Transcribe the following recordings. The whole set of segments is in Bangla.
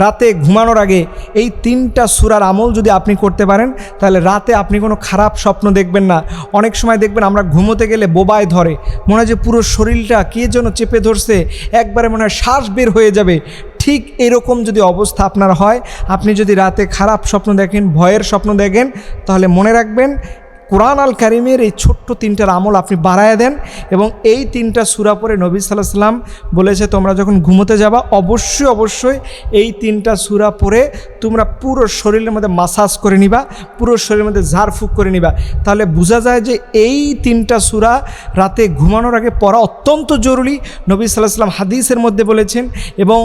রাতে ঘুমানোর আগে এই 3টা সূরার আমল যদি আপনি করতে পারেন তাহলে রাতে আপনি কোনো খারাপ স্বপ্ন দেখবেন না। অনেক সময় দেখবেন আমরা ঘুমোতে গেলে বোবায় ধরে, মনে হয় যে পুরো শরীরটা কে যেন চেপে ধরছে, একবারে মনে হয় শ্বাস বের হয়ে যাবে। ঠিক এরকম যদি অবস্থা আপনার হয়, আপনি যদি রাতে খারাপ স্বপ্ন দেখেন, ভয়ের স্বপ্ন দেখেন, তাহলে মনে রাখবেন কোরআন আল কারিমের এই ছোট্ট 3টার আমল আপনি বাড়ায় দেন এবং এই 3টা সূরা পড়ে নবী সাল্লাল্লাহু আলাইহি সাল্লাম বলেছে তোমরা যখন ঘুমোতে যাবা অবশ্যই এই 3টা সূরা পড়ে তোমরা পুরো শরীরের মধ্যে মাসাজ করে নিবা, পুরো শরীরের মধ্যে ঝাড়ফুঁক করে নিবা। তাহলে বোঝা যায় যে এই 3টা সূরা রাতে ঘুমানোর আগে পড়া অত্যন্ত জরুরি। নবী সাল্লাল্লাহু আলাইহি সাল্লাম হাদিসের মধ্যে বলেছেন এবং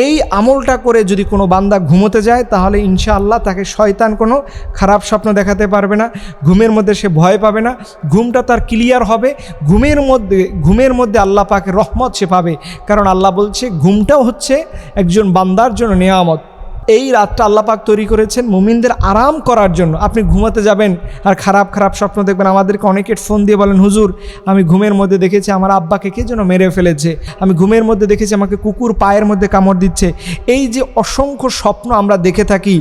এই আমলটা করে যদি কোনো বান্দা ঘুমোতে যায় তাহলে ইনশাআল্লাহ তাকে শয়তান কোনো খারাপ স্বপ্ন দেখাতে পারবে না, ঘুমের মধ্যে সে ভয় পাবে না, ঘুমটা তার ক্লিয়ার হবে, ঘুমের মধ্যে আল্লাহ পাকের রহমত সে পাবে। কারণ আল্লাহ বলছে ঘুমটাও হচ্ছে একজন বান্দার জন্য নেয়ামত। এই রাতটা আল্লাহ পাক তৈরি করেছেন মুমিনদের আরাম করার জন্য। আপনি ঘুমাতে যাবেন আর খারাপ স্বপ্ন দেখবেন। আমাদেরকে অনেকে ফোন দিয়ে বলেন, হুজুর আমি ঘুমের মধ্যে দেখেছি আমার আব্বাকে কে যেন মেরে ফেলেছে, আমি ঘুমের মধ্যে দেখেছি আমাকে কুকুর পায়ের মধ্যে কামড় দিচ্ছে। এই যে অসংখ্য স্বপ্ন আমরা দেখে থাকি,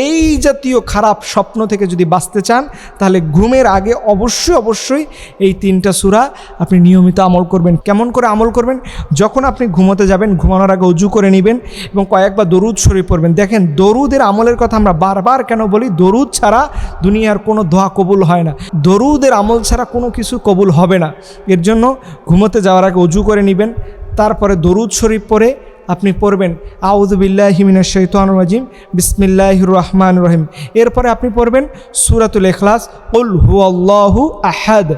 এই জাতীয় খারাপ স্বপ্ন থেকে যদি বাঁচতে চান তাহলে ঘুমের আগে অবশ্যই এই 3টা সূরা আপনি নিয়মিত আমল করবেন। কেমন করে আমল করবেন? যখন আপনি ঘুমোতে যাবেন ঘুমানোর আগে ওযু করে নেবেন এবং কয়েকবার দরুদ শরীফ পড়বেন। দেখেন দরুদের আমলের কথা আমরা বারবার কেন বলি? দরুদ ছাড়া দুনিয়ার কোনো দোয়া কবুল হয় না, দরুদের আমল ছাড়া কোনো কিছু কবুল হবে না। এর জন্য ঘুমোতে যাওয়ার আগে ওযু করে নেবেন, তারপরে দরুদ শরীফ পড়ে আপনি পড়বেন আউযু বিল্লাহি মিনাশ শাইতানির রাজিম বিসমিল্লাহির রহমানির রহিম। এরপরে আপনি পড়বেন সূরাতুল ইখলাস কুল হুয়াল্লাহু আহাদ,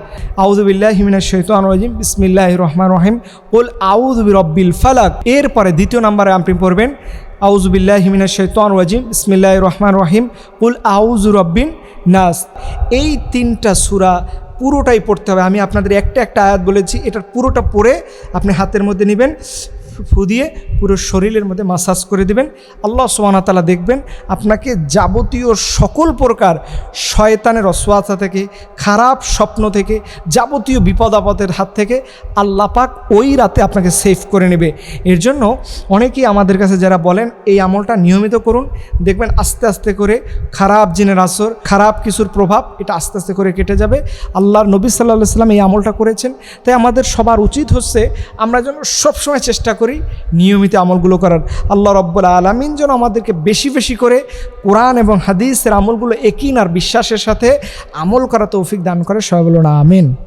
আউযু বিল্লাহি মিনাশ শাইতানির রাজিম বিসমিল্লাহির রহমানির রহিম কুল আউযু বিরাব্বিল ফালাক। এরপরে দ্বিতীয় নম্বরে আপনি পড়বেন আউযু বিল্লাহি মিনাশ শাইতানির রাজিম বিসমিল্লাহির রহমানির রহিম কুল আউযু বিরাব্বিন নাস। এই 3টা সূরা পুরোটাই পড়তে হবে। আমি আপনাদের একটা আয়াত বলেছি, এটার পুরোটা পড়ে আপনি হাতের মধ্যে নেবেন, ফু দিয়ে পুরো শরীরের মধ্যে মাসাজ করে দিবেন। আল্লাহ সুবহানাহু ওয়া তাআলা দেখবেন আপনাকে যাবতীয় সকল প্রকার শয়তানের ওয়াসওয়াসা থেকে, খারাপ স্বপ্ন থেকে, যাবতীয় বিপদ আপদের হাত থেকে আল্লাহ পাক ওই রাতে আপনাকে সেভ করে নেবে। এর জন্য অনেকেই আমাদের কাছে যারা বলেন এই আমলটা নিয়মিত করুন, দেখবেন আস্তে আস্তে করে খারাপ জিনের আসর, খারাপ কিছুর প্রভাব এটা আস্তে আস্তে করে কেটে যাবে। আল্লাহর নবী সাল্লাল্লাহু আলাইহি ওয়াসাল্লাম এই আমলটা করেছেন। তাই আমাদের সবার উচিত হচ্ছে আমরা যেন সবসময় চেষ্টা করি নিয়মিত আমলগুলো করার। আল্লাহ রাব্বুল আলামিন যেন আমাদেরকে বেশি করে কোরআন এবং হাদিসের আমলগুলো ইয়াকিন আর বিশ্বাসের সাথে আমল করা তৌফিক দান করে। সবাই বলুন আমিন।